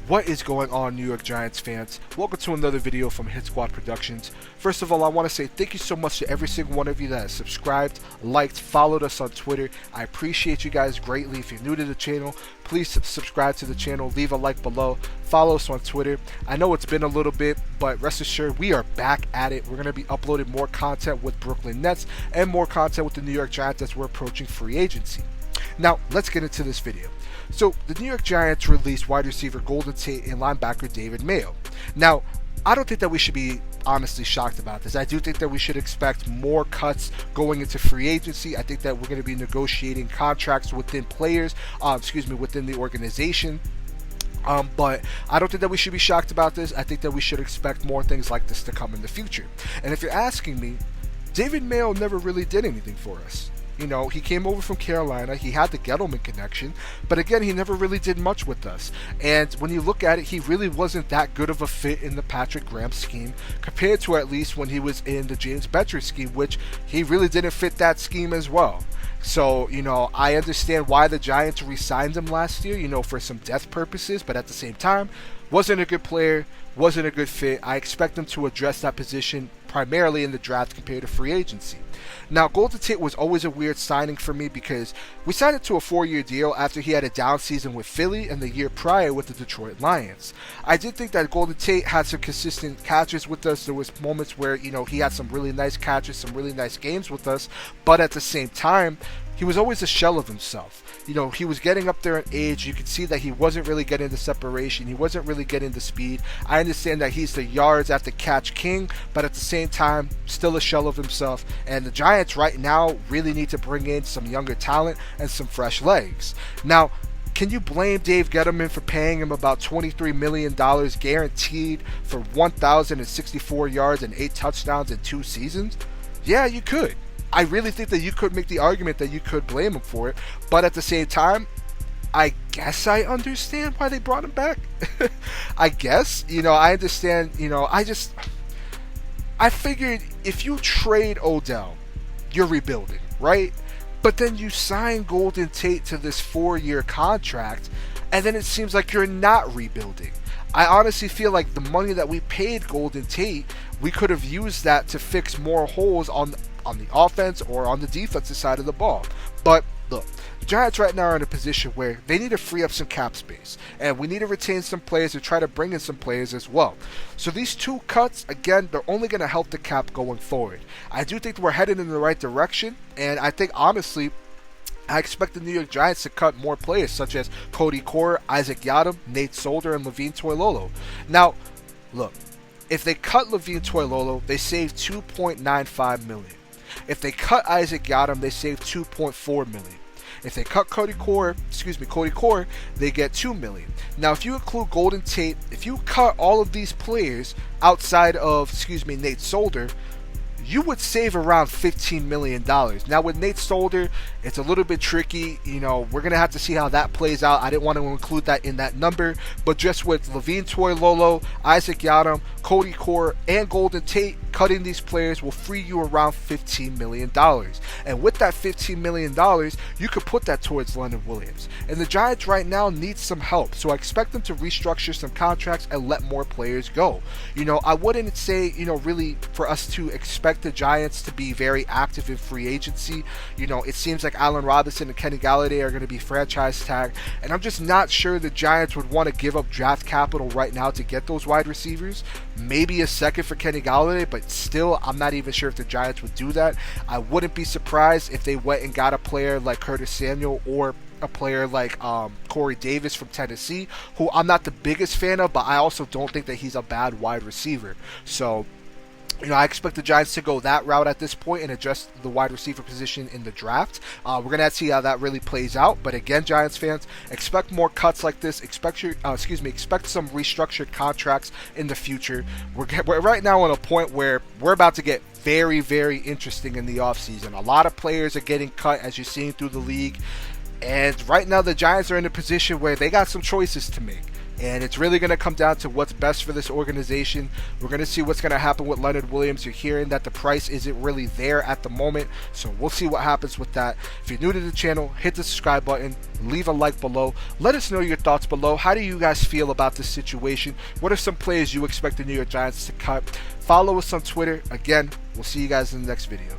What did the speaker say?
What is going on, New York Giants fans? Welcome to another video from Hit Squad Productions. First of all, I want to say thank you so much to every single one of you that has subscribed, liked, followed us on Twitter. I appreciate you guys greatly. If you're new to the channel, please subscribe to the channel, leave a like below, follow us on Twitter. I know it's been a little bit, but rest assured we are back at it. We're going to be uploading more content with Brooklyn Nets and more content with the New York Giants as we're approaching free agency. Now, let's get into this video. So, the New York Giants released wide receiver Golden Tate and linebacker David Mayo. Now, I don't think that we should be honestly shocked about this. I do think that we should expect more cuts going into free agency. I think that we're going to be negotiating contracts within players, within the organization. But I don't think that we should be shocked about this. I think that we should expect more things like this to come in the future. And if you're asking me, David Mayo never really did anything for us. You know, he came over from Carolina, he had the Gettleman connection, but again, he never really did much with us. And when you look at it, he really wasn't that good of a fit in the Patrick Graham scheme, compared to at least when he was in the James Bettcher scheme, which he really didn't fit that scheme as well. So, you know, I understand why the Giants re-signed him last year, you know, for some depth purposes, but at the same time, wasn't a good player, wasn't a good fit. I expect him to address that position primarily in the draft compared to free agency. Now, Golden Tate was always a weird signing for me because we signed him to a 4-year deal after he had a down season with Philly and the year prior with the Detroit Lions. I did think that Golden Tate had some consistent catches with us. There was moments where, you know, he had some really nice catches, some really nice games with us, but at the same time, he was always a shell of himself. You know, he was getting up there in age. You could see that he wasn't really getting the separation. He wasn't really getting the speed. I understand that he's the yards after catch king, but at the same time, still a shell of himself. And the Giants right now really need to bring in some younger talent and some fresh legs. Now, can you blame Dave Gettleman for paying him about $23 million guaranteed for 1,064 yards and 8 touchdowns in 2 seasons? Yeah, you could. I really think that you could make the argument that you could blame him for it, but at the same time, I guess I understand why they brought him back. I guess, you know, I understand, you know, I figured if you trade Odell, you're rebuilding, right? But then you sign Golden Tate to this 4-year contract, and then it seems like you're not rebuilding. I honestly feel like the money that we paid Golden Tate, we could have used that to fix more holes on the offense or on the defensive side of the ball. But look, the Giants right now are in a position where they need to free up some cap space, and we need to retain some players and try to bring in some players as well. So these 2 cuts, again, they're only going to help the cap going forward. I do think we're headed in the right direction, and I think honestly, I expect the New York Giants to cut more players such as Cody Core, Isaac Yiadom, Nate Solder, and Levine Toilolo. Now, look, if they cut Levine Toilolo, they save $2.95 million. If they cut Isaac Yiadom, they save $2.4 million. If they cut Cody Core, they get $2 million. Now, if you include Golden Tate, if you cut all of these players outside of, Nate Solder, you would save around $15 million. Now, with Nate Solder, it's a little bit tricky. You know, we're going to have to see how that plays out. I didn't want to include that in that number. But just with Levine Toilolo, Isaac Yiadom, Cody Core, and Golden Tate, cutting these players will free you around $15 million. And with that $15 million, you could put that towards Leonard Williams. And the Giants right now need some help. So I expect them to restructure some contracts and let more players go. You know, I wouldn't say, you know, really for us to expect the Giants to be very active in free agency. You know, it seems like Allen Robinson and Kenny Galladay are going to be franchise tagged, and I'm just not sure the Giants would want to give up draft capital right now to get those wide receivers. Maybe a second for Kenny Galladay, but still, I'm not even sure if the Giants would do that. I wouldn't be surprised if they went and got a player like Curtis Samuel or a player like Corey Davis from Tennessee, who I'm not the biggest fan of, but I also don't think that he's a bad wide receiver. So, you know, I expect the Giants to go that route at this point and address the wide receiver position in the draft. We're going to see how that really plays out. But again, Giants fans, expect more cuts like this. Expect some restructured contracts in the future. We're right now on a point where we're about to get very, very interesting in the offseason. A lot of players are getting cut, as you're seeing through the league. And right now, the Giants are in a position where they got some choices to make. And it's really going to come down to what's best for this organization. We're going to see what's going to happen with Leonard Williams. You're hearing that the price isn't really there at the moment, so we'll see what happens with that. If you're new to the channel, hit the subscribe button, leave a like below. Let us know your thoughts below. How do you guys feel about this situation? What are some players you expect the New York Giants to cut? Follow us on Twitter. Again, we'll see you guys in the next video.